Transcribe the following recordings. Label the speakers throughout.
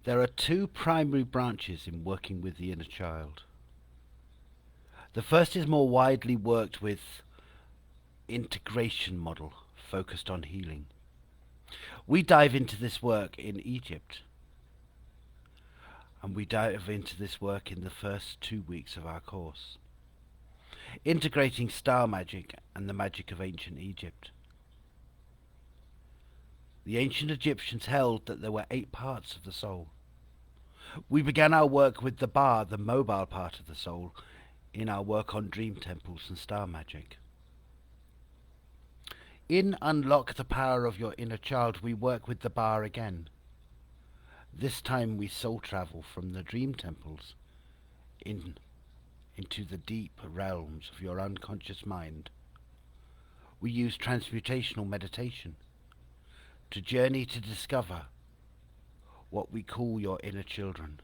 Speaker 1: There are two primary branches in working with the inner child. The first is more widely worked with integration model focused on healing. We dive into this work in Egypt, and we dive into this work in the first 2 weeks of our course, integrating star magic and the magic of ancient Egypt. The ancient Egyptians held that there were 8 parts of the soul. We began our work with the Ba, the mobile part of the soul, in our work on dream temples and star magic. In Unlock the Power of Your Inner Child, we work with the Ba again. This time we soul travel from the dream temples into the deep realms of your unconscious mind. We use transmutational meditation to journey to discover what we call your inner children.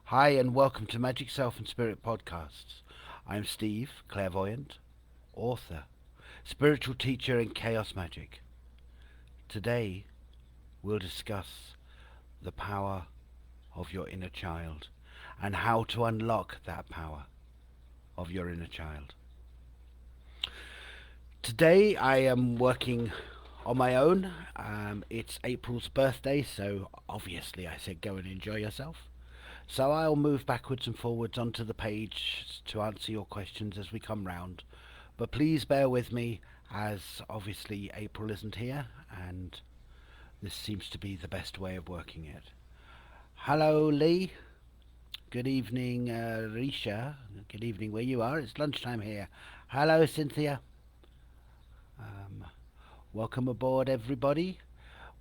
Speaker 1: Hi and welcome to Magic Self and Spirit Podcasts. I'm Steve, clairvoyant, author, spiritual teacher in chaos magic. Today we'll discuss the power of your inner child and how to unlock that power of your inner child. Today I am working on my own. It's April's birthday, so obviously I said go and enjoy yourself. So I'll move backwards and forwards onto the page to answer your questions as we come round. But please bear with me, as obviously April isn't here, and this seems to be the best way of working it. Hello, Lee. Good evening, Risha. Good evening where you are. It's lunchtime here. Hello, Cynthia. Welcome aboard, everybody.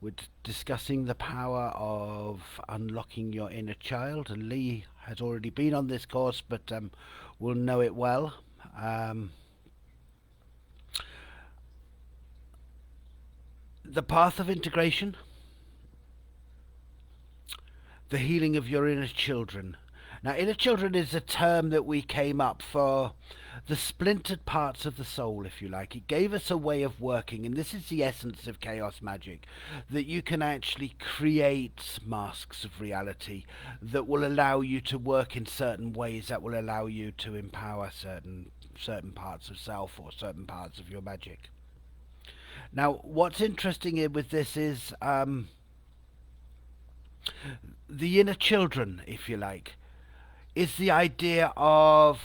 Speaker 1: We're discussing the power of unlocking your inner child, and Lee has already been on this course, but will know it well. The path of integration, the healing of your inner children. Now, inner children is a term that we came up for the splintered parts of the soul, if you like. It gave us a way of working, and this is the essence of chaos magic, that you can actually create masks of reality that will allow you to work in certain ways, that will allow you to empower certain parts of self or certain parts of your magic. Now, what's interesting here with this is the inner children, if you like, is the idea of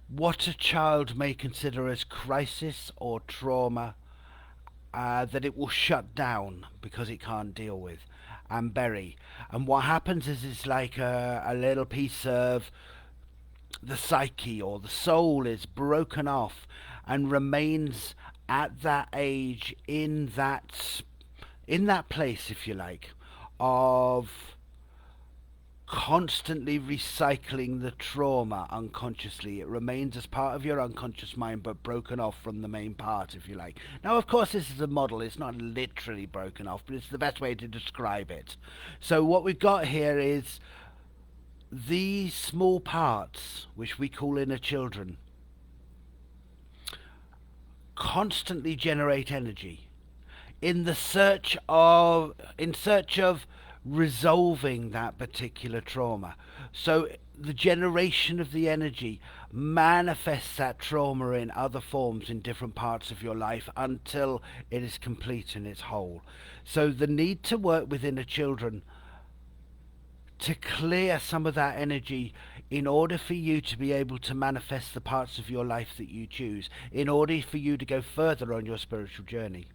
Speaker 1: what a child may consider as crisis or trauma that it will shut down because it can't deal with and bury. And what happens is it's like a little piece of the psyche or the soul is broken off and remains at that age in that place, if you like, of constantly recycling the trauma unconsciously. It remains as part of your unconscious mind, but broken off from the main part, if you like. Now, of course, this is a model. It's not literally broken off, but it's the best way to describe it. So what we've got here is these small parts, which we call inner children, constantly generate energy in search of resolving that particular trauma. So the generation of the energy manifests that trauma in other forms in different parts of your life until it is complete in its whole. So the need to work with inner children to clear some of that energy in order for you to be able to manifest the parts of your life that you choose, in order for you to go further on your spiritual journey,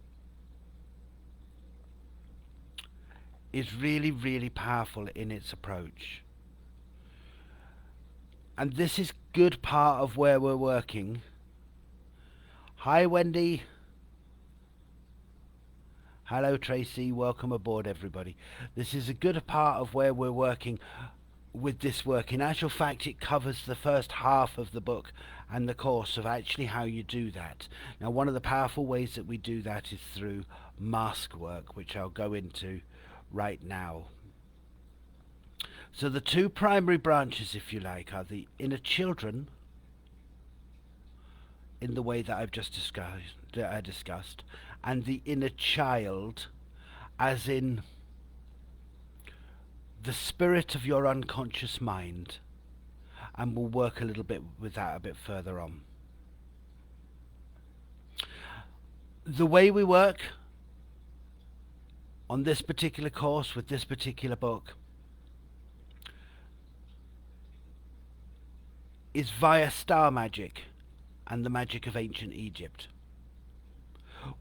Speaker 1: is really, really powerful in its approach. And this is good part of where we're working. Hi, Wendy. Hello, Tracy. Welcome aboard, everybody. This is a good part of where we're working with this work. In actual fact, it covers the first half of the book and the course of actually how you do that. Now, one of the powerful ways that we do that is through mask work, which I'll go into right now. So the two primary branches, if you like, are the inner children in the way that I've just discussed, and the inner child, as in the spirit of your unconscious mind, and we'll work a little bit with that a bit further on. The way we work on this particular course with this particular book is via star magic and the magic of ancient Egypt.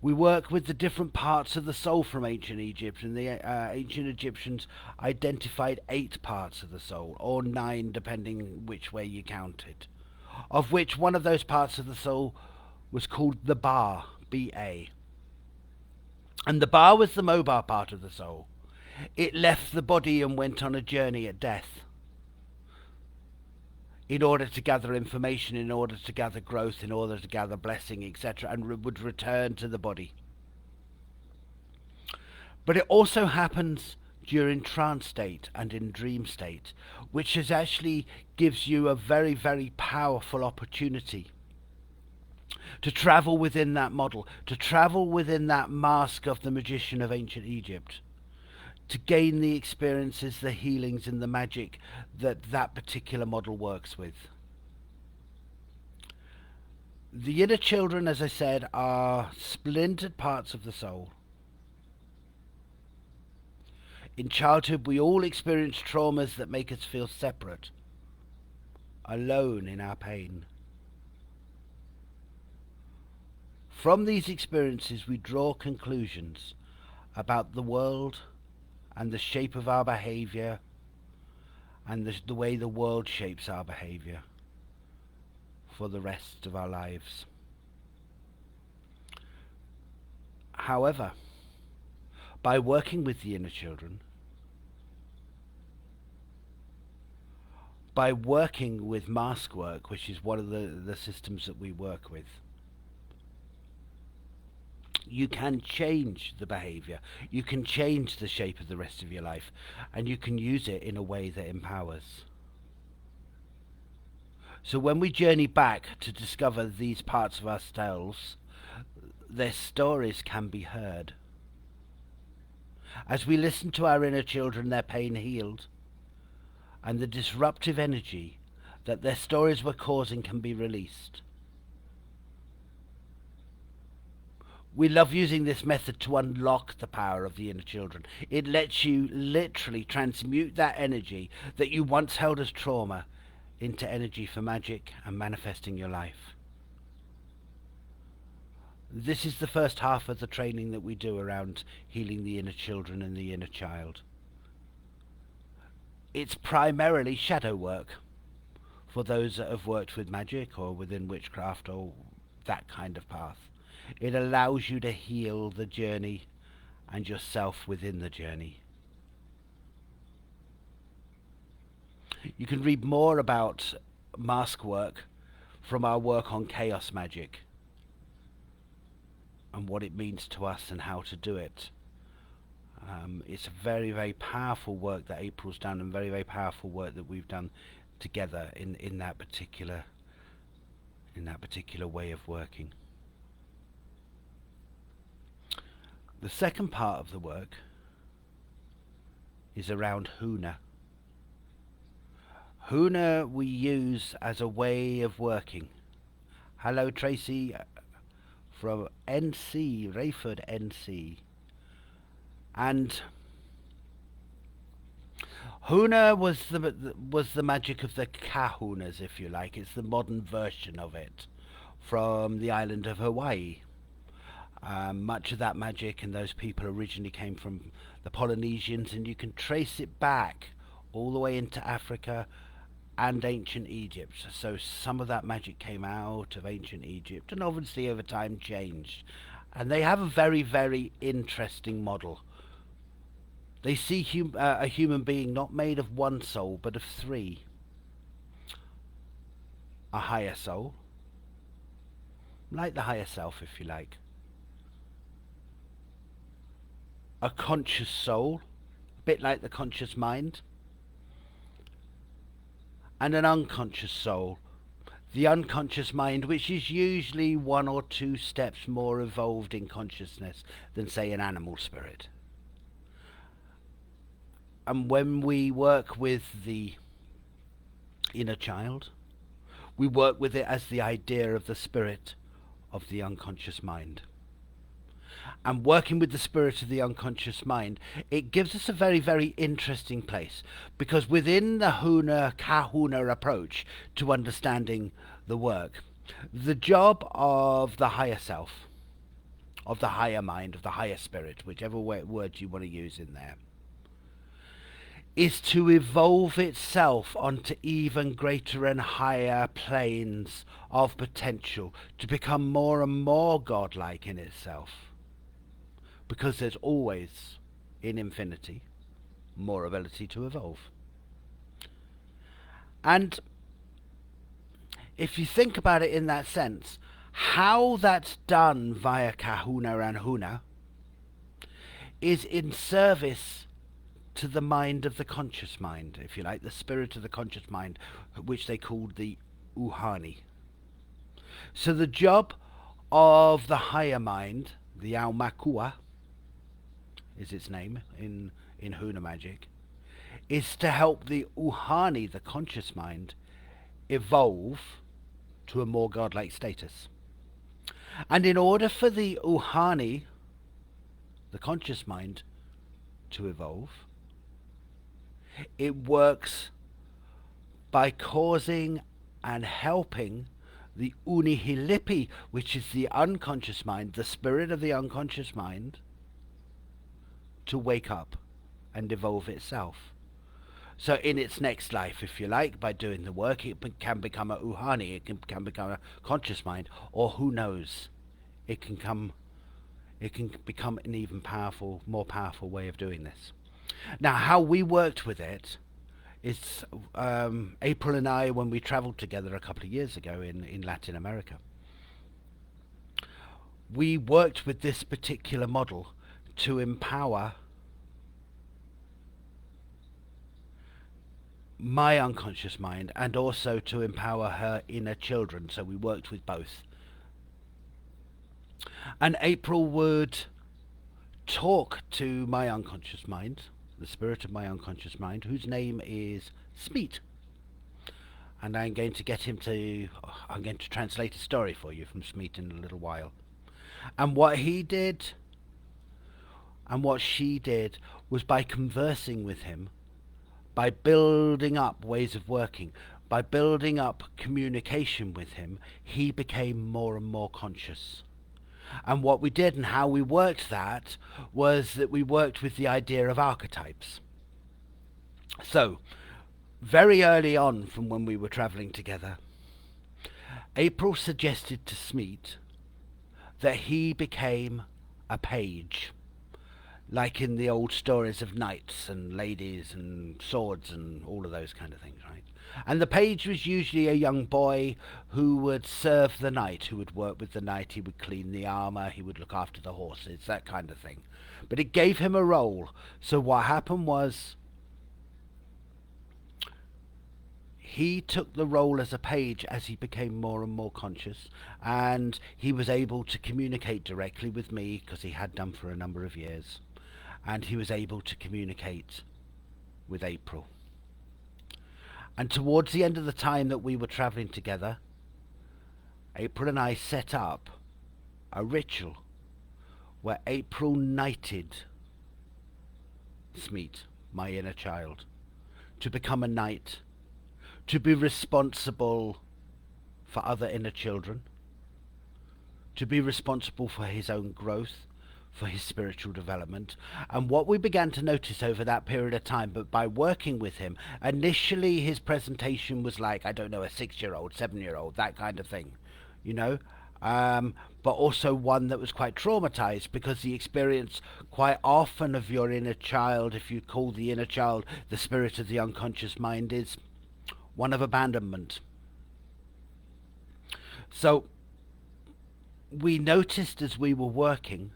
Speaker 1: We work with the different parts of the soul from ancient Egypt, and the ancient Egyptians identified 8 parts of the soul, or 9 depending which way you count it, of which one of those parts of the soul was called the Ba, B-A. And the Ba was the mobile part of the soul. It left the body and went on a journey at death in order to gather information, in order to gather growth, in order to gather blessing, etc., and would return to the body. But it also happens during trance state and in dream state, which actually gives you a very, very powerful opportunity to travel within that model, to travel within that mask of the magician of ancient Egypt, to gain the experiences, the healings, and the magic that that particular model works with. The inner children, as I said, are splintered parts of the soul. In childhood, we all experience traumas that make us feel separate, alone in our pain. From these experiences, we draw conclusions about the world and the shape of our behavior, and the way the world shapes our behavior for the rest of our lives. However, by working with the inner children, by working with mask work, which is one of the systems that we work with, you can change the behavior, you can change the shape of the rest of your life, and you can use it in a way that empowers. So when we journey back to discover these parts of ourselves, their stories can be heard. As we listen to our inner children, their pain healed, and the disruptive energy that their stories were causing can be released. We love using this method to unlock the power of the inner children. It lets you literally transmute that energy that you once held as trauma into energy for magic and manifesting your life. This is the first half of the training that we do around healing the inner children and the inner child. It's primarily shadow work for those that have worked with magic or within witchcraft or that kind of path. It allows you to heal the journey and yourself within the journey. You can read more about mask work from our work on chaos magic and what it means to us and how to do it. It's a very, very powerful work that April's done, and very, very powerful work that we've done together in that particular way of working. The second part of the work is around Huna. Huna we use as a way of working. Hello Tracy from NC, Rayford NC. And Huna was the magic of the kahunas, if you like. It's the modern version of it from the island of Hawaii. Much of that magic and those people originally came from the Polynesians, and you can trace it back all the way into Africa and ancient Egypt. So some of that magic came out of ancient Egypt and obviously over time changed. And they have a very, very interesting model. They see a human being not made of one soul but of 3. A higher soul, like the higher self if you like. A conscious soul, a bit like the conscious mind. And an unconscious soul, the unconscious mind, which is usually 1 or 2 steps more evolved in consciousness than, say, an animal spirit. And when we work with the inner child, we work with it as the idea of the spirit of the unconscious mind. And working with the spirit of the unconscious mind, it gives us a very, very interesting place, because within the Huna Kahuna approach to understanding the work, the job of the higher self, of the higher mind, of the higher spirit, whichever word you want to use in there, is to evolve itself onto even greater and higher planes of potential, to become more and more godlike in itself. Because there's always, in infinity, more ability to evolve. And if you think about it in that sense, how that's done via Kahuna and Huna is in service to the mind of the conscious mind, if you like, the spirit of the conscious mind, which they called the Uhani. So the job of the higher mind, the Aumakua is its name in Huna magic, is to help the Uhani, the conscious mind, evolve to a more godlike status. And in order for the Uhani, the conscious mind, to evolve, it works by causing and helping the Unihilipi, which is the unconscious mind, the spirit of the unconscious mind, to wake up and evolve itself. So in its next life, if you like, by doing the work, it can become a Uhani, it can become a conscious mind, or who knows, it can become an even more powerful way of doing this. Now, how we worked with it is April and I, when we travelled together a couple of years ago in Latin America, we worked with this particular model to empower my unconscious mind and also to empower her inner children. So we worked with both. And April would talk to my unconscious mind, the spirit of my unconscious mind, whose name is Smeet. And I'm going to translate a story for you from Smeet in a little while. And what he did and what she did was, by conversing with him, by building up ways of working, by building up communication with him, he became more and more conscious. And what we did and how we worked that was that we worked with the idea of archetypes. So, very early on from when we were travelling together, April suggested to Smeet that he became a page, like in the old stories of knights and ladies and swords and all of those kind of things, right? And the page was usually a young boy who would serve the knight, who would work with the knight, he would clean the armour, he would look after the horses, that kind of thing. But it gave him a role. So what happened was, he took the role as a page as he became more and more conscious, and he was able to communicate directly with me, because he had done for a number of years, and he was able to communicate with April. And towards the end of the time that we were travelling together, April and I set up a ritual where April knighted Smeet, my inner child, to become a knight, to be responsible for other inner children, to be responsible for his own growth, for his spiritual development. And what we began to notice over that period of time, but by working with him, initially his presentation was like, I don't know, a 6-year-old, 7-year-old, that kind of thing, you know, but also one that was quite traumatized, because the experience quite often of your inner child, if you call the inner child the spirit of the unconscious mind, is one of abandonment. So we noticed as we were working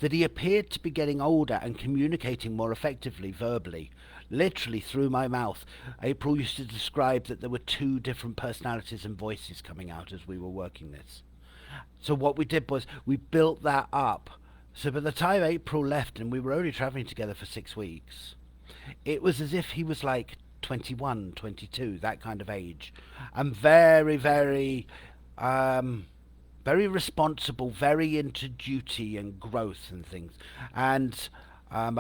Speaker 1: that he appeared to be getting older and communicating more effectively verbally, literally through my mouth. April used to describe that there were 2 different personalities and voices coming out as we were working this. So what we did was we built that up. So by the time April left, and we were only travelling together for 6 weeks, It was as if he was like 21, 22, that kind of age, and very, um, very responsible, very into duty and growth and things, and a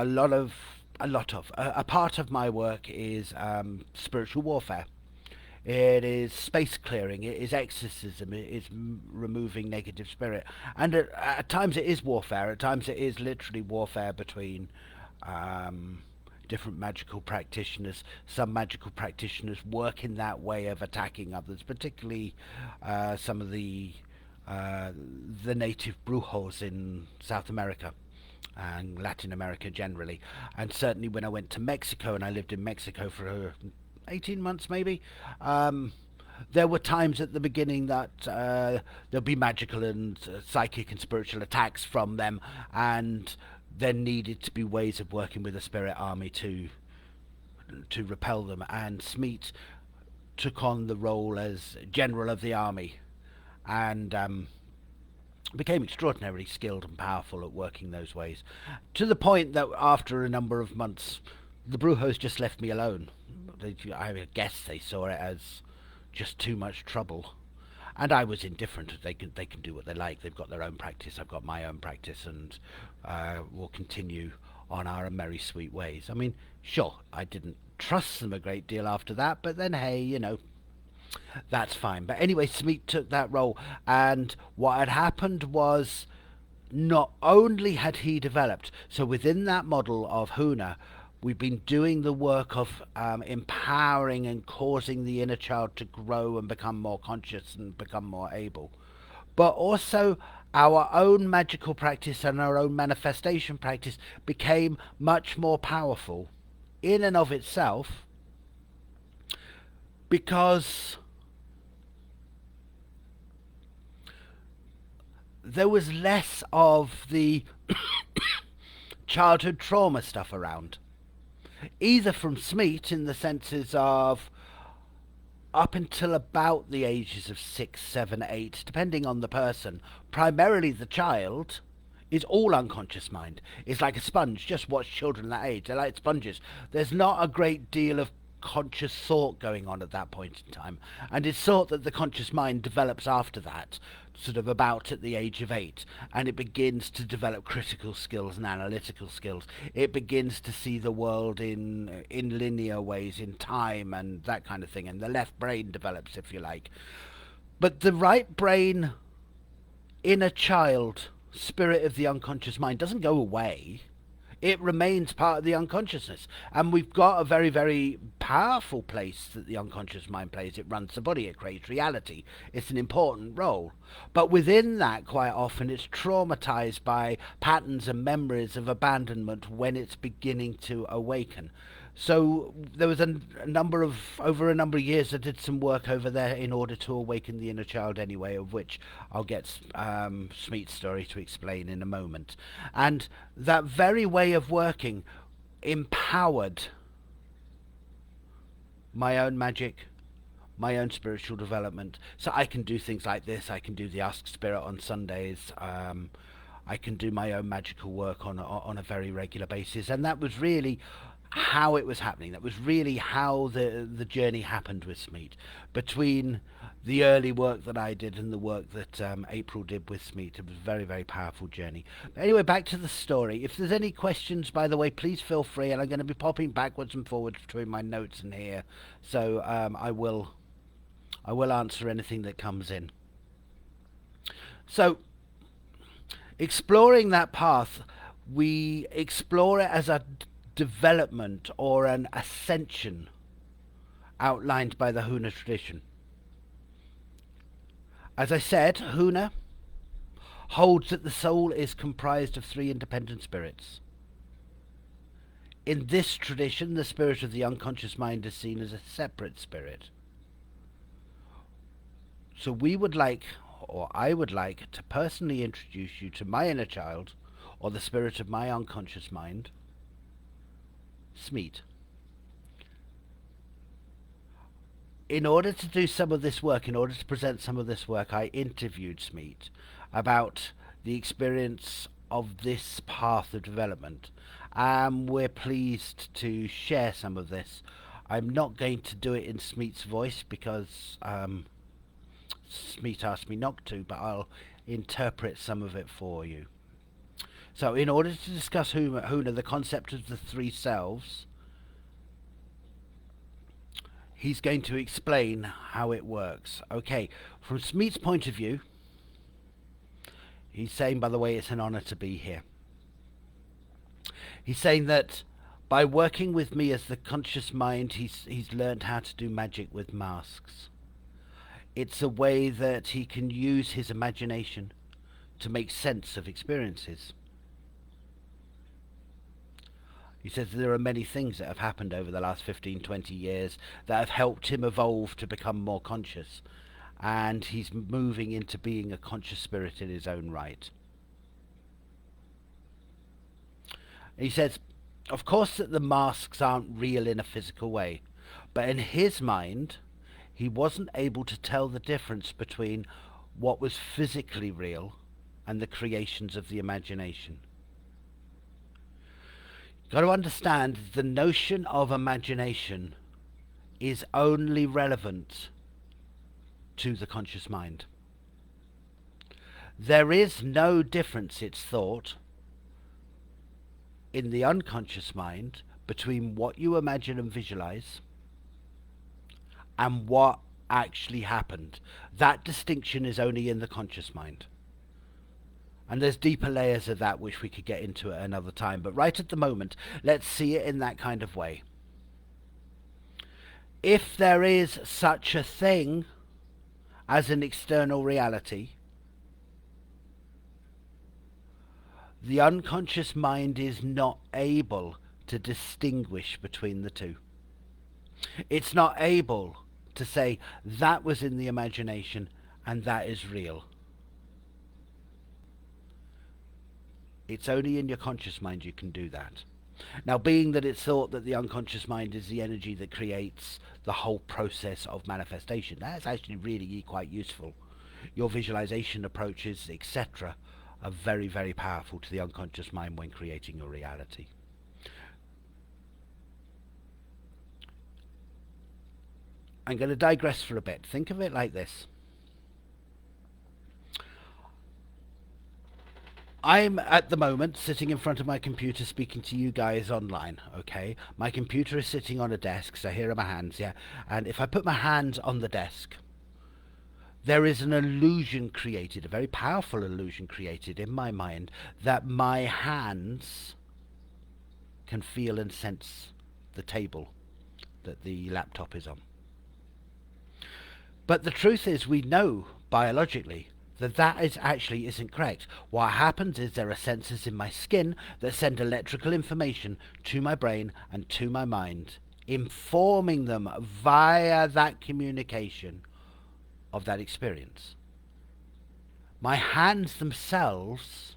Speaker 1: part of my work is spiritual warfare. It is space clearing. It is exorcism. It is removing negative spirit. And at times it is warfare. At times it is literally warfare between um, different magical practitioners. Some magical practitioners work in that way of attacking others, particularly some of the native brujos in South America and Latin America generally. And certainly when I went to Mexico, and I lived in Mexico for 18 months maybe, um, there were times at the beginning that there'll be magical and psychic and spiritual attacks from them, and there needed to be ways of working with the spirit army to repel them. And Smeet took on the role as general of the army, and became extraordinarily skilled and powerful at working those ways, to the point that after a number of months, the Brujos just left me alone. I guess they saw it as just too much trouble, and I was indifferent. They can do what they like. They've got their own practice. I've got my own practice, and we'll continue on our merry sweet ways. I mean, sure, I didn't trust them a great deal after that, but then hey, that's fine. But anyway, Smeet took that role, and what had happened was not only had he developed, so within that model of Huna, we've been doing the work of empowering and causing the inner child to grow and become more conscious and become more able. But also, our own magical practice and our own manifestation practice became much more powerful in and of itself, because there was less of the childhood trauma stuff around. Either from Smeet, in the senses of up until about the ages of 6, 7, 8, depending on the person, primarily the child is all unconscious mind. It's like a sponge. Just watch children that age. They're like sponges. There's not a great deal of conscious thought going on at that point in time. And it's thought that the conscious mind develops after that, sort of about at the age of 8, and it begins to develop critical skills and analytical skills. It begins to see the world in linear ways, in time, and that kind of thing. And the left brain develops, if you like. But the right brain, inner child, spirit of the unconscious mind doesn't go away. It remains part of the unconsciousness. And we've got a very, very powerful place that the unconscious mind plays. It runs the body, it creates reality. It's an important role. But within that, quite often, it's traumatized by patterns and memories of abandonment when it's beginning to awaken. So there was over a number of years, I did some work over there in order to awaken the inner child anyway, of which I'll get Smeet's story to explain in a moment. And that very way of working empowered my own magic, my own spiritual development. So I can do things like this. I can do the Ask Spirit on Sundays. I can do my own magical work on a very regular basis. And that was really how it was happening. That was really how the journey happened with Smeet. Between the early work that I did and the work that April did with Smeet, it was a very, very powerful journey. But anyway, back to the story. If there's any questions, by the way, please feel free, and I'm going to be popping backwards and forwards between my notes and here, so I will answer anything that comes in. So, exploring that path, we explore it as a development or an ascension outlined by the Huna tradition. As I said, Huna holds that the soul is comprised of 3 independent spirits. In this tradition, the spirit of the unconscious mind is seen as a separate spirit. So we would like, or I would like, to personally introduce you to my inner child, or the spirit of my unconscious mind, Smeet. In order to do some of this work, in order to present some of this work, I interviewed Smeet about the experience of this path of development. and we're pleased to share some of this. I'm not going to do it in Smeet's voice because Smeet asked me not to, but I'll interpret some of it for you. So, in order to discuss Huna, the concept of the three selves, he's going to explain how it works. Okay, from Smeet's point of view, he's saying, by the way, it's an honor to be here. He's saying that by working with me as the conscious mind, he's learned how to do magic with masks. It's a way that he can use his imagination to make sense of experiences. He says there are many things that have happened over the last 15, 20 years that have helped him evolve to become more conscious. And he's moving into being a conscious spirit in his own right. He says, of course, that the masks aren't real in a physical way, but in his mind, he wasn't able to tell the difference between what was physically real and the creations of the imagination. You've got to understand the notion of imagination is only relevant to the conscious mind. There is no difference, it's thought, in the unconscious mind between what you imagine and visualize and what actually happened. That distinction is only in the conscious mind. And there's deeper layers of that which we could get into at another time. But right at the moment, let's see it in that kind of way. If there is such a thing as an external reality, the unconscious mind is not able to distinguish between the two. It's not able to say that was in the imagination and that is real. It's only in your conscious mind you can do that. Now, being that it's thought that the unconscious mind is the energy that creates the whole process of manifestation, that's actually really quite useful. Your visualization approaches, etc., are very, very powerful to the unconscious mind when creating your reality. I'm going to digress for a bit. Think of it like this. I'm at the moment sitting in front of my computer speaking to you guys online, okay? My computer is sitting on a desk, so here are my hands, yeah? And if I put my hands on the desk, there is an illusion created, a very powerful illusion created in my mind that my hands can feel and sense the table that the laptop is on. But the truth is, we know biologically that actually isn't correct. What happens is there are sensors in my skin that send electrical information to my brain and to my mind, informing them via that communication of that experience. My hands themselves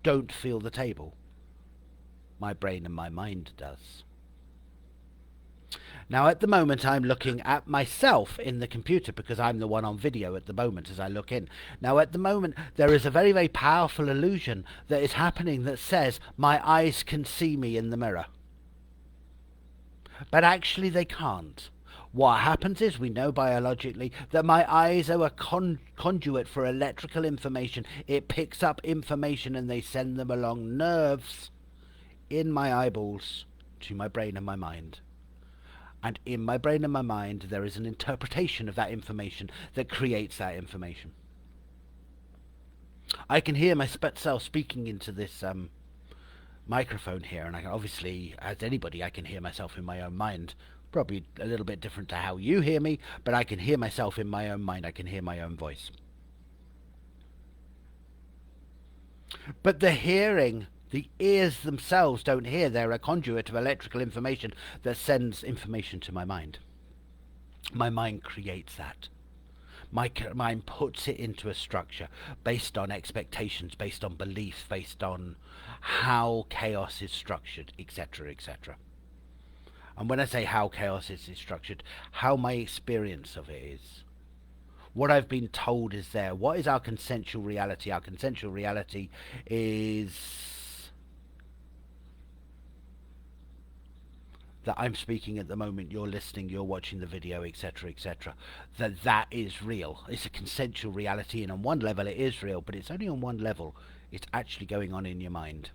Speaker 1: don't feel the table. My brain and my mind does. Now, at the moment, I'm looking at myself in the computer because I'm the one on video at the moment as I look in. Now, at the moment, there is a very, very powerful illusion that is happening that says my eyes can see me in the mirror. But actually, they can't. What happens is, we know biologically that my eyes are a conduit for electrical information. It picks up information and they send them along nerves in my eyeballs to my brain and my mind. And in my brain and my mind, there is an interpretation of that information that creates that information. I can hear myself speaking into this microphone here, and I can obviously, as anybody, I can hear myself in my own mind. Probably a little bit different to how you hear me, but I can hear myself in my own mind. I can hear my own voice. But the hearing, the ears themselves don't hear. They're a conduit of electrical information that sends information to my mind. My mind creates that. My mind puts it into a structure based on expectations, based on beliefs, based on how chaos is structured, etc., etc. And when I say how chaos is structured, how my experience of it is. What I've been told is there. What is our consensual reality? Our consensual reality is that I'm speaking at the moment, you're listening, you're watching the video, etc., etc., that is real. It's a consensual reality, and on one level it is real, but it's only on one level. It's actually going on in your mind.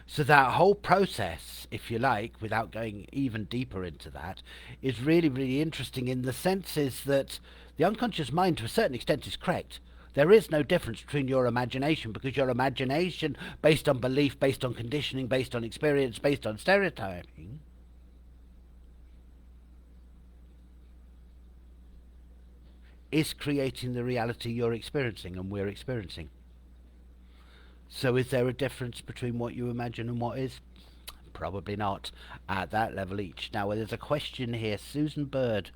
Speaker 1: So that whole process, if you like, without going even deeper into that, is really, really interesting in the sense is that the unconscious mind, to a certain extent, is correct. There is no difference between your imagination, because your imagination, based on belief, based on conditioning, based on experience, based on stereotyping, is creating the reality you're experiencing and we're experiencing. So is there a difference between what you imagine and what is? Probably not at that level each. Now, there's a question here. Susan Bird.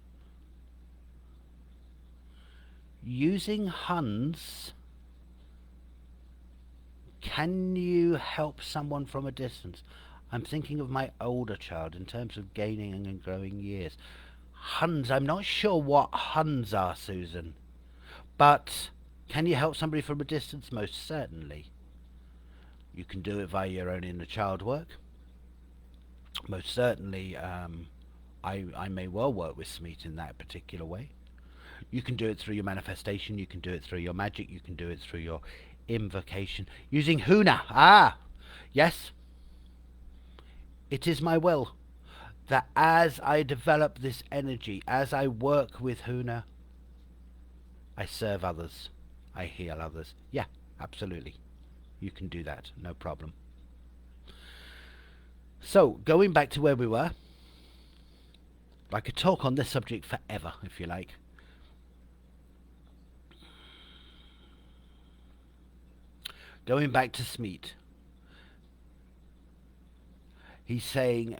Speaker 1: Using Huns, can you help someone from a distance? I'm thinking of my older child in terms of gaining and growing years. Huns, I'm not sure what Huns are, Susan. But can you help somebody from a distance? Most certainly. You can do it via your own inner child work. Most certainly, I may well work with Smeet in that particular way. You can do it through your manifestation, you can do it through your magic, you can do it through your invocation. Using Huna. Ah! Yes, it is my will that as I develop this energy, as I work with Huna, I serve others. I heal others. Yeah, absolutely. You can do that, no problem. So, going back to where we were, I could talk on this subject forever, if you like. Going back to Smeet, he's saying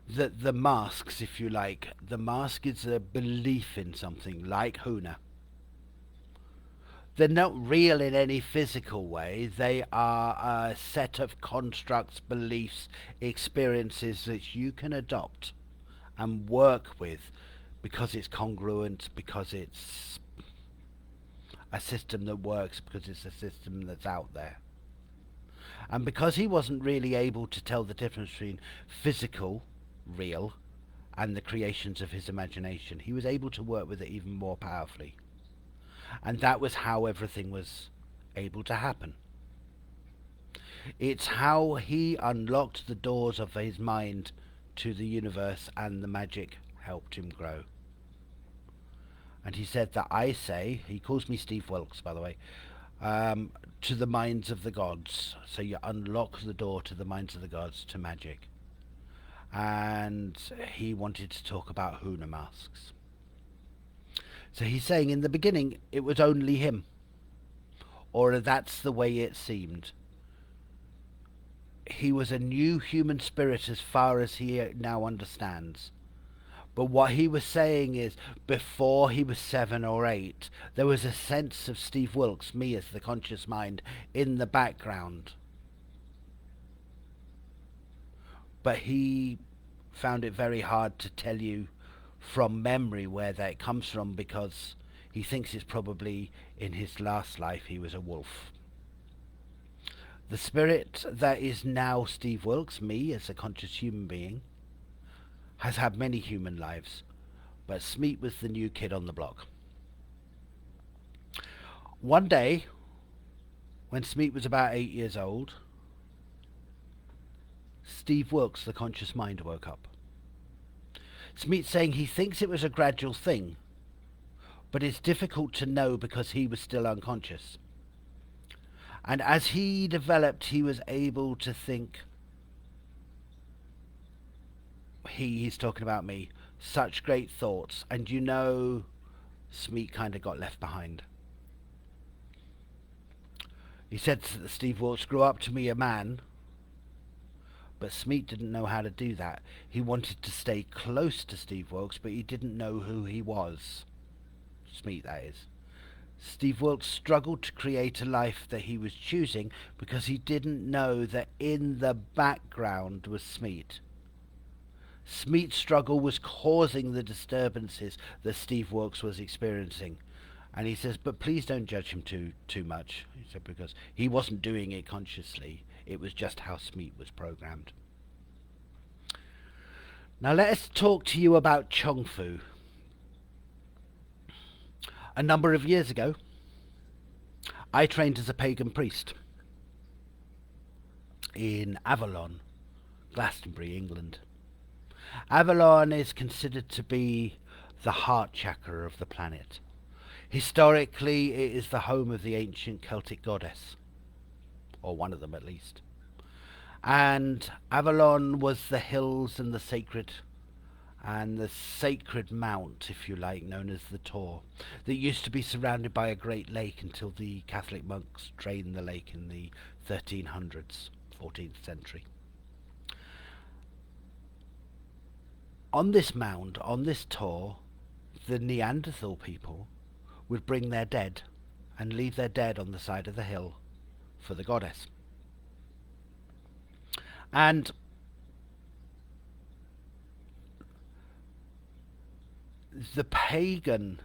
Speaker 1: that the masks, if you like, the mask is a belief in something, like Huna. They're not real in any physical way. They are a set of constructs, beliefs, experiences that you can adopt and work with because it's congruent, because it's a system that works, because it's a system that's out there. And because he wasn't really able to tell the difference between physical, real, and the creations of his imagination, he was able to work with it even more powerfully. And that was how everything was able to happen. It's how he unlocked the doors of his mind to the universe, and the magic helped him grow. And he said that I say, he calls me Steve Wilkes, by the way, to the minds of the gods. So you unlock the door to the minds of the gods, to magic. And he wanted to talk about Huna masks. So he's saying in the beginning it was only him, or that's the way it seemed. He was a new human spirit as far as he now understands. But what he was saying is, before he was 7 or 8, there was a sense of Steve Wilkes, me as the conscious mind, in the background. But he found it very hard to tell you from memory where that comes from, because he thinks it's probably in his last life he was a wolf. The spirit that is now Steve Wilkes, me as a conscious human being, has had many human lives, but Smeet was the new kid on the block. One day, when Smeet was about 8 years old, Steve Wilkes, the conscious mind, woke up. Smeet saying he thinks it was a gradual thing, but it's difficult to know because he was still unconscious. And as he developed, he was able to think, he's talking about me, such great thoughts. And you know, Smeet kind of got left behind. He said that Steve Wilkes grew up to be a man, but Smeet didn't know how to do that. He wanted to stay close to Steve Wilkes, but he didn't know who he was. Smeet, that is. Steve Wilkes struggled to create a life that he was choosing because he didn't know that in the background was Smeet. Smeet's struggle was causing the disturbances that Steve Wilkes was experiencing. And he says, but please don't judge him too much. He said, because he wasn't doing it consciously. It was just how Smeet was programmed. Now let us talk to you about Chong Fu. A number of years ago, I trained as a pagan priest in Avalon, Glastonbury, England. Avalon is considered to be the heart chakra of the planet. Historically, it is the home of the ancient Celtic goddess, or one of them at least. And Avalon was the hills and the sacred mount, if you like, known as the Tor, that used to be surrounded by a great lake until the Catholic monks drained the lake in the 1300s, 14th century. On this mound, on this Tor, the Neanderthal people would bring their dead and leave their dead on the side of the hill for the goddess. And the pagan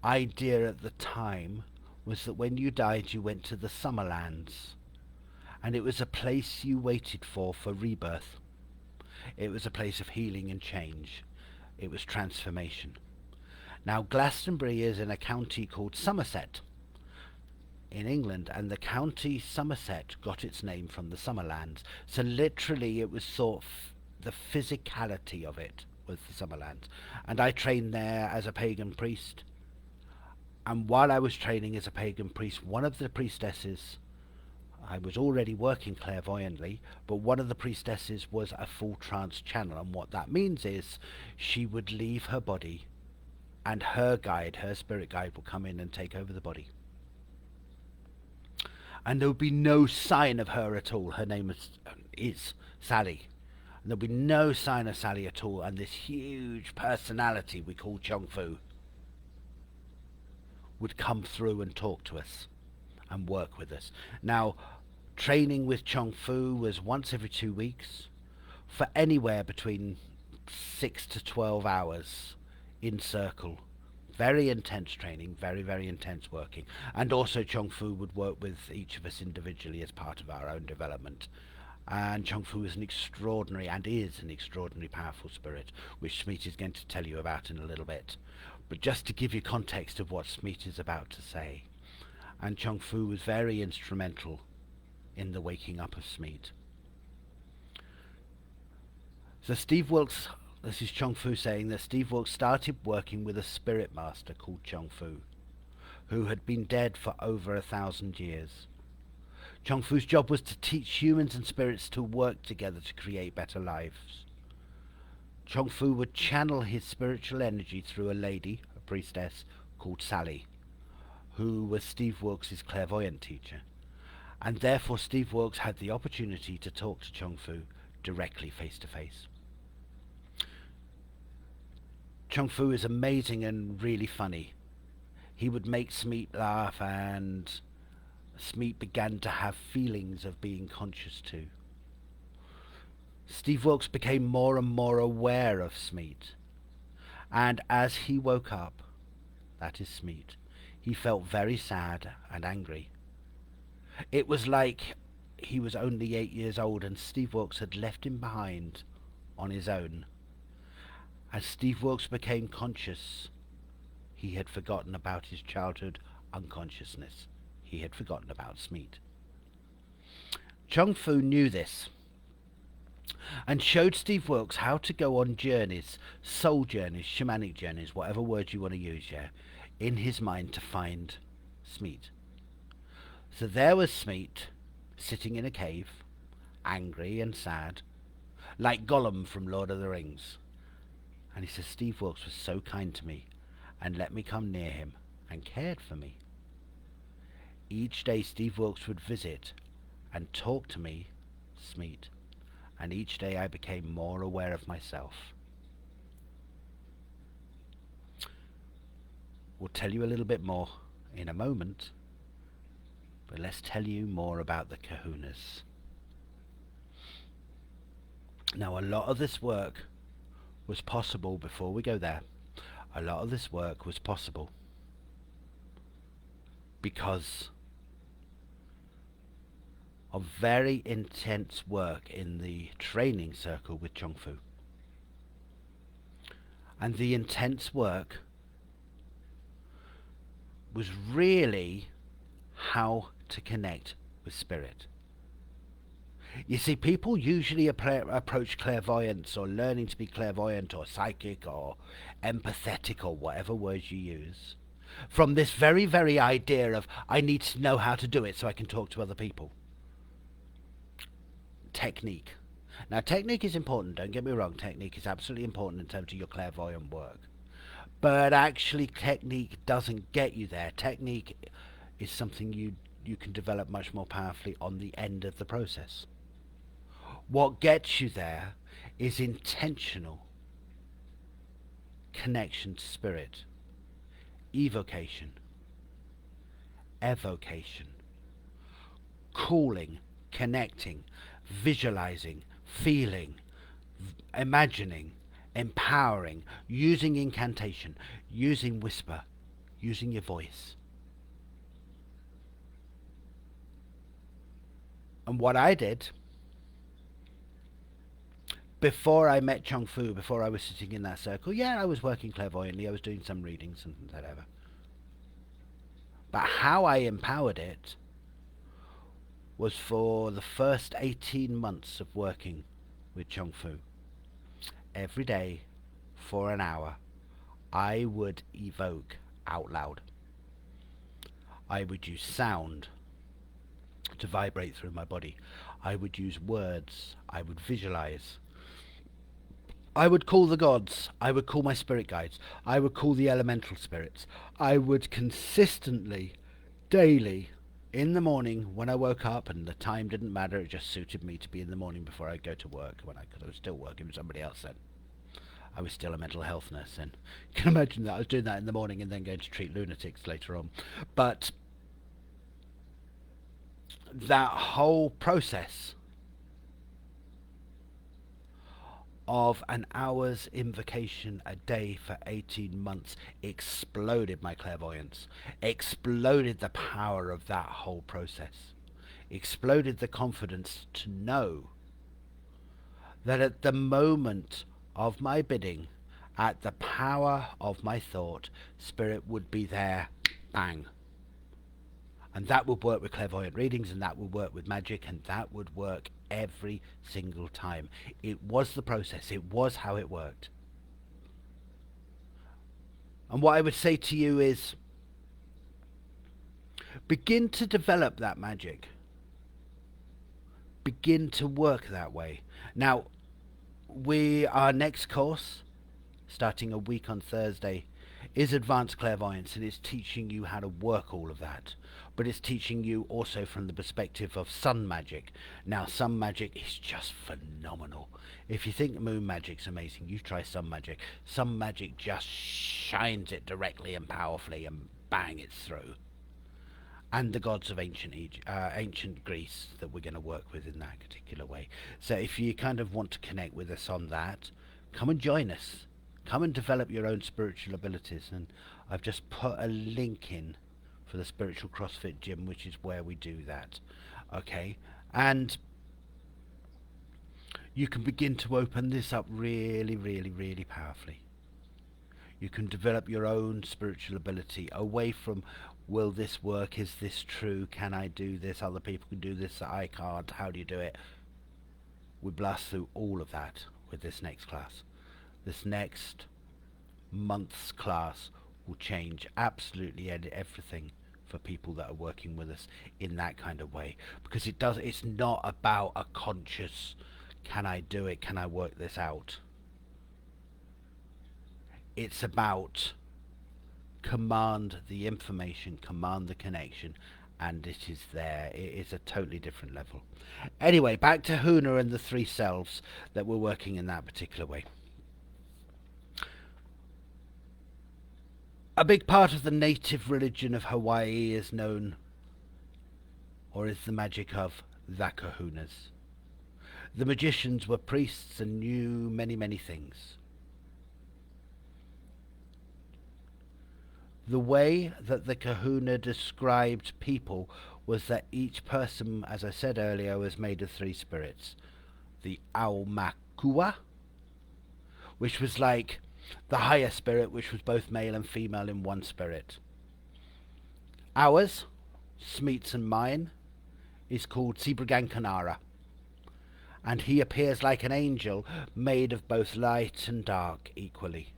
Speaker 1: idea at the time was that when you died, you went to the Summerlands, and it was a place you waited for rebirth. It was a place of healing and change. It was transformation. Now, Glastonbury is in a county called Somerset in England, and the county Somerset got its name from the Summerlands. So literally it was sort of the physicality of it was the Summerlands. And I trained there as a pagan priest. And while I was training as a pagan priest, one of the priestesses, I was already working clairvoyantly, but one of the priestesses was a full trance channel. And what that means is she would leave her body and her guide, her spirit guide, will come in and take over the body. And there would be no sign of her at all. Her name is Sally. And there would be no sign of Sally at all. And this huge personality we call Chong Fu would come through and talk to us and work with us. Now, training with Chong Fu was once every 2 weeks for anywhere between 6 to 12 hours in circle. Very intense training, very, very intense working. And also Chong Fu would work with each of us individually as part of our own development. And Chong Fu is an extraordinary, and is an extraordinarily powerful spirit, which Smeet is going to tell you about in a little bit. But just to give you context of what Smeet is about to say. And Chong Fu was very instrumental in the waking up of Smeet. So Steve Wilkes, this is Chong Fu saying that Steve Wilkes started working with a spirit master called Chong Fu, who had been dead for over 1,000 years. Chong Fu's job was to teach humans and spirits to work together to create better lives. Chong Fu would channel his spiritual energy through a lady, a priestess, called Sally, who was Steve Wilkes' clairvoyant teacher. And therefore Steve Wilkes had the opportunity to talk to Chong Fu directly face to face. Chong Fu is amazing and really funny. He would make Smeet laugh, and Smeet began to have feelings of being conscious too. Steve Wilkes became more and more aware of Smeet, and as he woke up, that is Smeet, he felt very sad and angry. It was like he was only 8 years old and Steve Wilkes had left him behind on his own. As Steve Wilkes became conscious, he had forgotten about his childhood unconsciousness. He had forgotten about Smeet. Chong Fu knew this and showed Steve Wilkes how to go on journeys, soul journeys, shamanic journeys, whatever word you want to use, in his mind to find Smeet. So there was Smeet, sitting in a cave, angry and sad, like Gollum from Lord of the Rings. And he says, Steve Wilkes was so kind to me and let me come near him and cared for me. Each day Steve Wilkes would visit and talk to me, Smeet, and each day I became more aware of myself. We'll tell you a little bit more in a moment, but let's tell you more about the kahunas. Now, a lot of this work was possible, before we go there, a lot of this work was possible because of very intense work in the training circle with Chong Fu. And the intense work was really how to connect with spirit. You see, people usually approach clairvoyance or learning to be clairvoyant or psychic or empathetic or whatever words you use from this very, very idea of I need to know how to do it so I can talk to other people. Technique. Now, technique is important, don't get me wrong. Technique is absolutely important in terms of your clairvoyant work. But actually, technique doesn't get you there. Technique is something you can develop much more powerfully on the end of the process. What gets you there is intentional connection to spirit, evocation, evocation, calling, connecting, visualizing, feeling, imagining, empowering, using incantation, using whisper, using your voice. And what I did before I met Chong Fu, before I was sitting in that circle, yeah, I was working clairvoyantly, I was doing some readings and whatever. But how I empowered it was for the first 18 months of working with Chong Fu. Every day, for an hour, I would evoke out loud. I would use sound to vibrate through my body. I would use words. I would visualize. I would call the gods. I would call my spirit guides. I would call the elemental spirits. I would consistently, daily, in the morning when I woke up, and the time didn't matter, it just suited me to be in the morning before I go to work, when I was still working with somebody else then. I was still a mental health nurse then. You can imagine that I was doing that in the morning and then going to treat lunatics later on. But that whole process of an hour's invocation a day for 18 months exploded my clairvoyance, exploded the power of that whole process, exploded the confidence to know that at the moment of my bidding, at the power of my thought, spirit would be there, bang. And that would work with clairvoyant readings, and that would work with magic, and that would work every single time. It was the process. It was how it worked. And what I would say to you is, begin to develop that magic. Begin to work that way. Now, our next course, starting a week on Thursday, is Advanced Clairvoyance, and it's teaching you how to work all of that. But it's teaching you also from the perspective of sun magic. Now, sun magic is just phenomenal. If you think moon magic's amazing, you try sun magic. Sun magic just shines it directly and powerfully, and bang, it's through. And the gods of ancient Greece that we're going to work with in that particular way. So if you kind of want to connect with us on that, come and join us. Come and develop your own spiritual abilities. And I've just put a link in for the Spiritual CrossFit Gym, which is where we do that. Okay? And you can begin to open this up really, really, really powerfully. You can develop your own spiritual ability away from, will this work? Is this true? Can I do this? Other people can do this, I can't. How do you do it? We blast through all of that with this next class. This next month's class will change absolutely everything for people that are working with us in that kind of way, because it's not about a conscious, can I do it, can I work this out? It's about command the information, command the connection, and it is there. It is a totally different level. Anyway, back to Huna and the three selves that we're working in that particular way. A big part of the native religion of Hawaii is known, or is the magic of the kahunas. The magicians were priests and knew many, many things. The way that the kahuna described people was that each person, as I said earlier, was made of three spirits. The Aumakua, which was like the higher spirit, which was both male and female in one spirit. Ours, Smeet's and mine, is called Sibragankanara, and he appears like an angel made of both light and dark equally.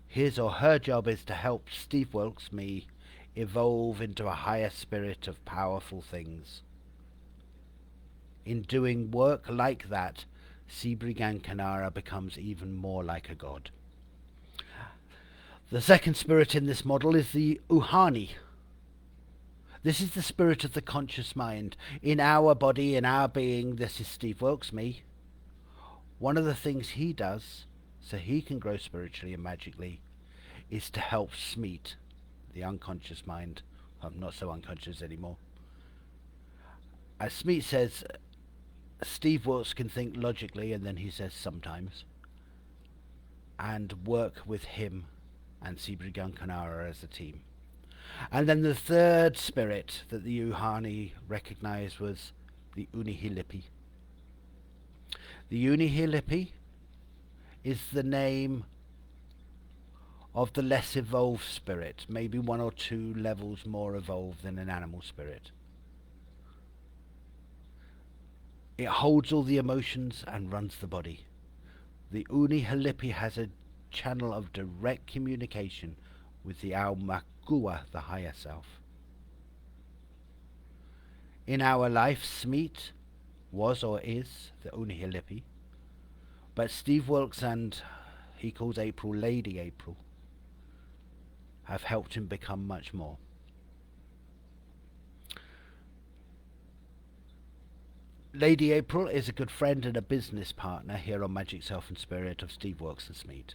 Speaker 1: His or her job is to help Steve Wilkes, me, evolve into a higher spirit of powerful things. In doing work like that, Sibrigankanara becomes even more like a god. The second spirit in this model is the Uhani. This is the spirit of the conscious mind. In our body, in our being, this is Steve Wilkes, me. One of the things he does, so he can grow spiritually and magically, is to help Smeet, the unconscious mind. I'm not so unconscious anymore. As Smeet says, Steve Wilkes can think logically, and then he says sometimes, and work with him and Sibrigankanara as a team. And then the third spirit that the Uhani recognized was the Unihilipi. The Unihilipi is the name of the less evolved spirit, maybe one or two levels more evolved than an animal spirit. It holds all the emotions and runs the body. The Unihilipi has a channel of direct communication with the Aumakua, the higher self. In our life, Smeet was or is the Unihilipi, but Steve Wilkes and he calls April Lady April have helped him become much more. Lady April is a good friend and a business partner here on Magic Self and Spirit of Steve Wilkes and Smeet.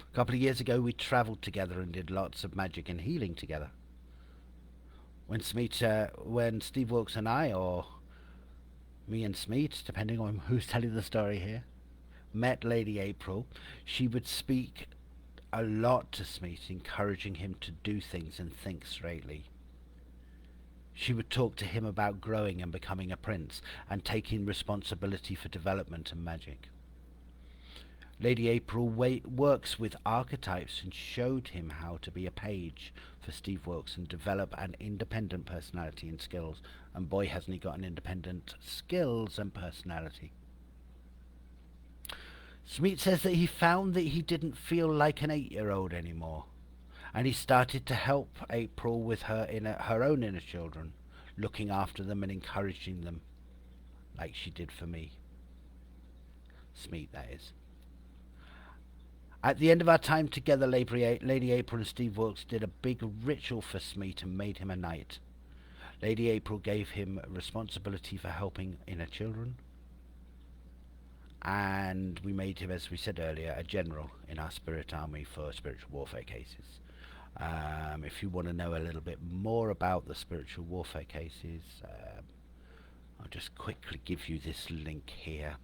Speaker 1: A couple of years ago we travelled together and did lots of magic and healing together. When Steve Wilkes and I, or me and Smeet, depending on who's telling the story here, met Lady April, she would speak a lot to Smeet, encouraging him to do things and think straightly. She would talk to him about growing and becoming a prince and taking responsibility for development and magic. Lady April works with archetypes and showed him how to be a page for Steve Wilkes and develop an independent personality and skills. And boy, hasn't he got an independent skills and personality. Smeet says that he found that he didn't feel like an 8-year-old anymore. And he started to help April with her own inner children, looking after them and encouraging them, like she did for me. Smeet, that is. At the end of our time together, Lady April and Steve Wilkes did a big ritual for Smeet and made him a knight. Lady April gave him responsibility for helping inner children, and we made him, as we said earlier, a general in our spirit army for spiritual warfare cases. If you want to know a little bit more about the spiritual warfare cases, I'll just quickly give you this link here.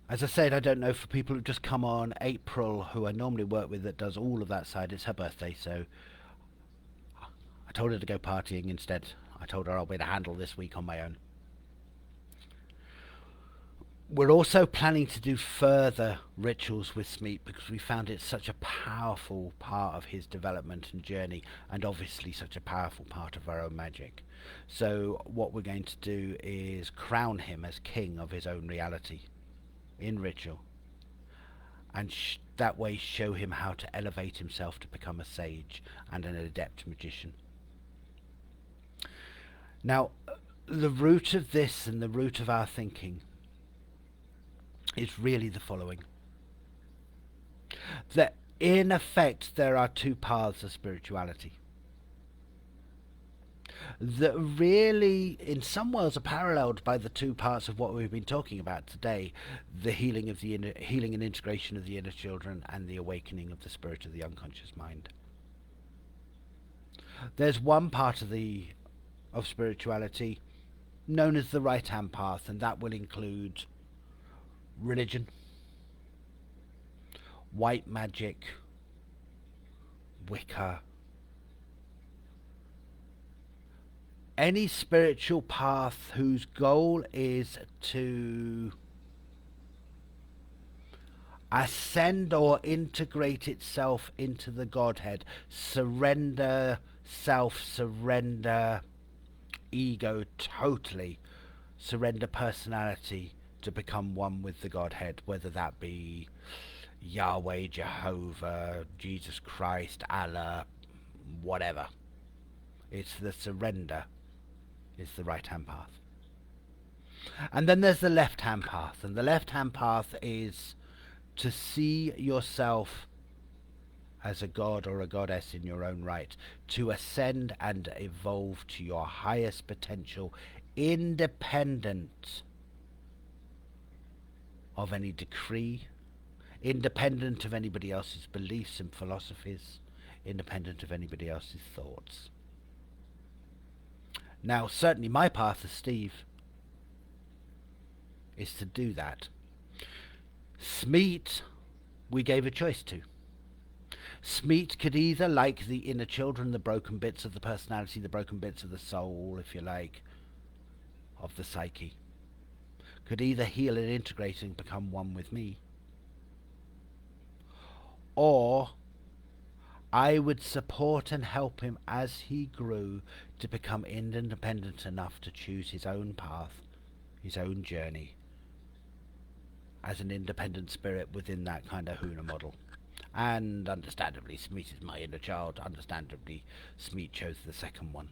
Speaker 1: As I said, I don't know, for people who've just come on, April, who I normally work with that does all of that side, it's her birthday, so I told her to go partying instead. I told her I'll be to handle this week on my own. We're also planning to do further rituals with Smeet because we found it such a powerful part of his development and journey, and obviously such a powerful part of our own magic. So what we're going to do is crown him as king of his own reality in ritual, and that way show him how to elevate himself to become a sage and an adept magician. Now, the root of this and the root of our thinking is really the following: that in effect there are two paths of spirituality that really in some ways are paralleled by the two parts of what we've been talking about today: the healing and integration of the inner children, and the awakening of the spirit of the unconscious mind. There's one part of spirituality known as the right hand path, and that will include religion, white magic, Wicca, any spiritual path whose goal is to ascend or integrate itself into the Godhead, surrender self, surrender ego totally, surrender personality to become one with the Godhead, whether that be Yahweh, Jehovah, Jesus Christ, Allah, whatever. It's the surrender is the right hand path. And then there's the left hand path, and the left hand path is to see yourself as a god or a goddess in your own right, to ascend and evolve to your highest potential, independent of any decree, independent of anybody else's beliefs and philosophies, independent of anybody else's thoughts. Now, certainly my path as Steve is to do that. Smeat, we gave a choice to. Smeat could either, like the inner children, the broken bits of the personality, the broken bits of the soul, if you like, of the psyche, could either heal and integrate and become one with me, or I would support and help him as he grew to become independent enough to choose his own path, his own journey, as an independent spirit within that kind of Huna model. And understandably, Smeat is my inner child. Understandably, Smeat chose the second one.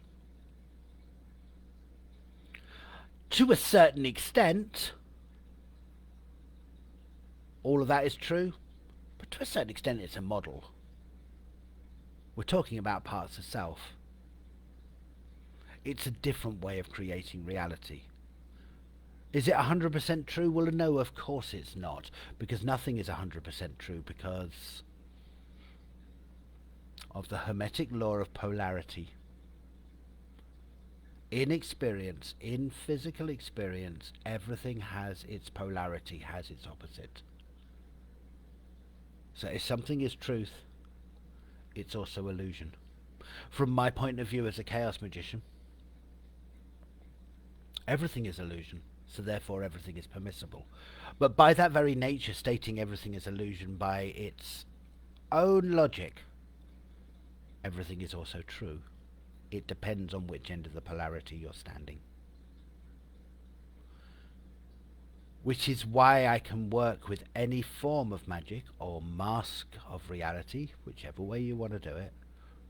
Speaker 1: To a certain extent, all of that is true, but to a certain extent it's a model. We're talking about parts of self. It's a different way of creating reality. Is it 100% true? Well, no, of course it's not, because nothing is 100% true, because of the Hermetic law of polarity. In experience, in physical experience, everything has its polarity, has its opposite. So if something is truth, it's also illusion. From my point of view as a chaos magician, everything is illusion, so therefore everything is permissible. But by that very nature, stating everything is illusion by its own logic, everything is also true. It depends on which end of the polarity you're standing. Which is why I can work with any form of magic or mask of reality, whichever way you want to do it.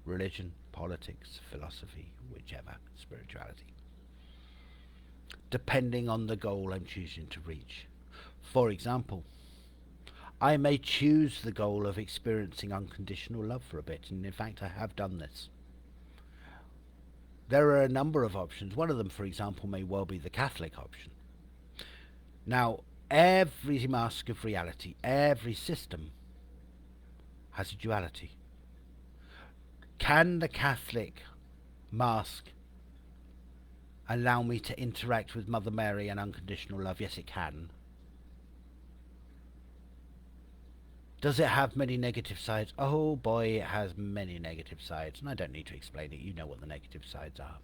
Speaker 1: Religion, politics, philosophy, whichever, spirituality. Depending on the goal I'm choosing to reach. For example, I may choose the goal of experiencing unconditional love for a bit, and in fact I have done this. There are a number of options. One of them, for example, may well be the Catholic option. Now, every mask of reality, every system has a duality. Can the Catholic mask allow me to interact with Mother Mary and unconditional love? Yes, it can. Does it have many negative sides? Oh boy, it has many negative sides, and I don't need to explain it. You know what the negative sides are.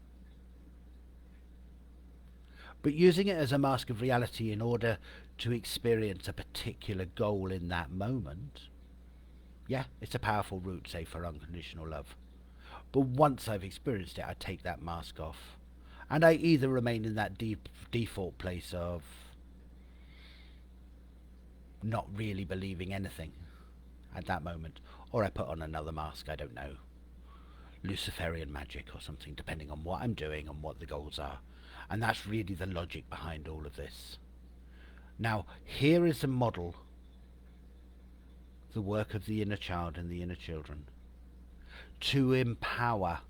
Speaker 1: But using it as a mask of reality in order to experience a particular goal in that moment, yeah, it's a powerful route, say, for unconditional love. But once I've experienced it, I take that mask off, and I either remain in that deep default place of not really believing anything at that moment, or I put on another mask, I don't know, Luciferian magic or something, depending on what I'm doing and what the goals are. And that's really the logic behind all of this. Now, here is a model, the work of the inner child and the inner children, to empower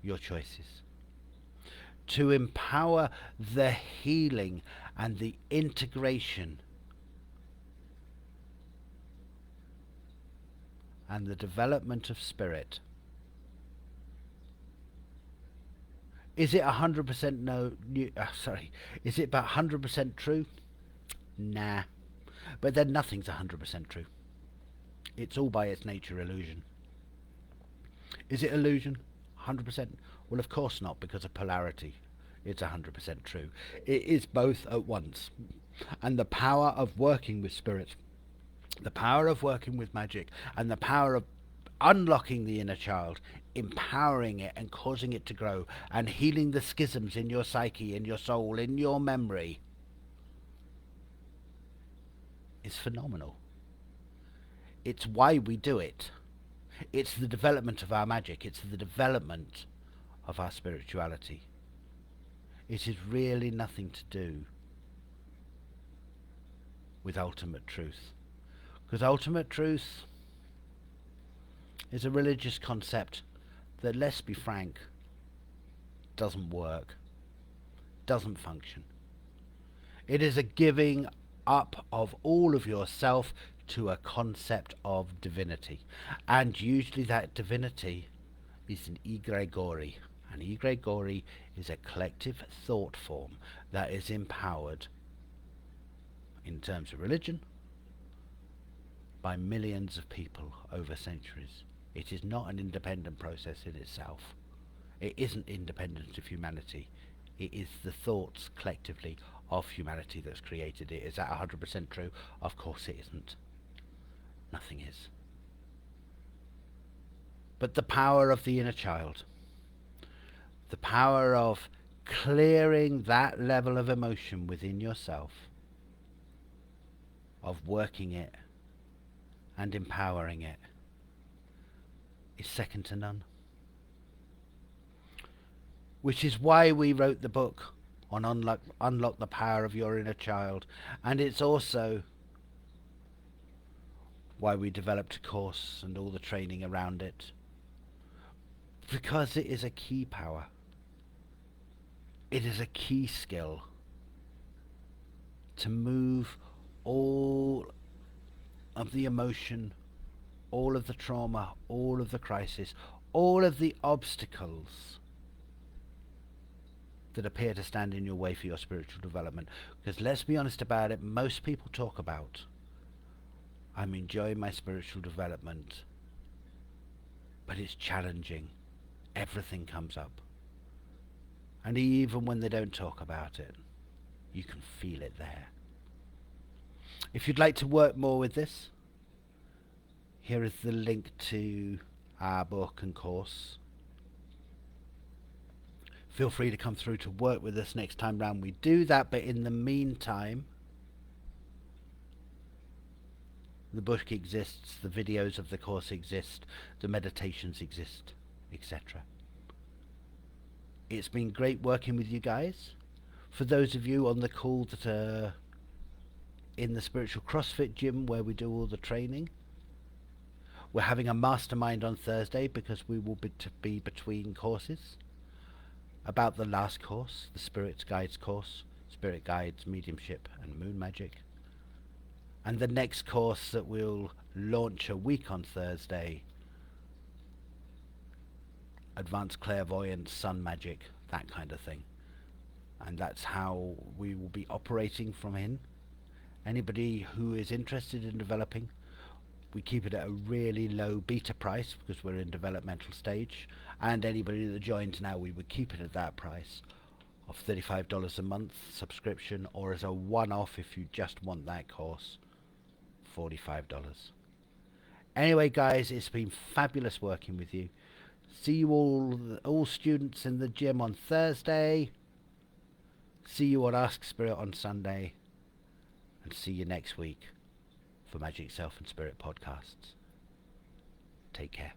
Speaker 1: your choices, to empower the healing and the integration and the development of spirit. Is it 100% no? Is it about 100% true? Nah. But then nothing's 100% true. It's all by its nature illusion. Is it illusion? 100%? Well, of course not, because of polarity. It's 100% true. It is both at once. And the power of working with spirit, the power of working with magic, and the power of unlocking the inner child, empowering it and causing it to grow, and healing the schisms in your psyche, in your soul, in your memory, is phenomenal. It's why we do it. It's the development of our magic. It's the development of our spirituality. It is really nothing to do with ultimate truth. Because ultimate truth is a religious concept that, let's be frank, doesn't work, doesn't function. It is a giving up of all of yourself to a concept of divinity. And usually that divinity is an egregore. An egregore is a collective thought form that is empowered, in terms of religion, by millions of people over centuries. It is not an independent process in itself. It isn't independent of humanity. It is the thoughts collectively of humanity that's created it. Is that 100% true? Of course it isn't. Nothing is. But the power of the inner child, the power of clearing that level of emotion within yourself, of working it and empowering it, is second to none. Which is why we wrote the book on Unlock the Power of Your Inner Child. And it's also why we developed a course and all the training around it. Because it is a key power. It is a key skill to move all of the emotion, all of the trauma, all of the crisis, all of the obstacles that appear to stand in your way for your spiritual development. Because let's be honest about it, most people talk about, I'm enjoying my spiritual development, but it's challenging. Everything comes up. And even when they don't talk about it, you can feel it there. If you'd like to work more with this, here is the link to our book and course. Feel free to come through to work with us next time round we do that, but in the meantime, the book exists, the videos of the course exist, the meditations exist, etc. It's been great working with you guys. For those of you on the call that are in the Spiritual CrossFit gym where we do all the training, we're having a mastermind on Thursday because we will be between courses about the last course, the Spirit Guides course, Spirit Guides, Mediumship and Moon Magic. And the next course that we'll launch a week on Thursday, Advanced Clairvoyance, Sun Magic, that kind of thing. And that's how we will be operating from in. Anybody who is interested in developing, we keep it at a really low beta price because we're in developmental stage. And anybody that joins now, we would keep it at that price of $35 a month subscription, or as a one-off if you just want that course, $45. Anyway guys, it's been fabulous working with you. See you all students in the gym on Thursday. See you on Ask Spirit on Sunday. And see you next week for Magic Self and Spirit podcasts. Take care.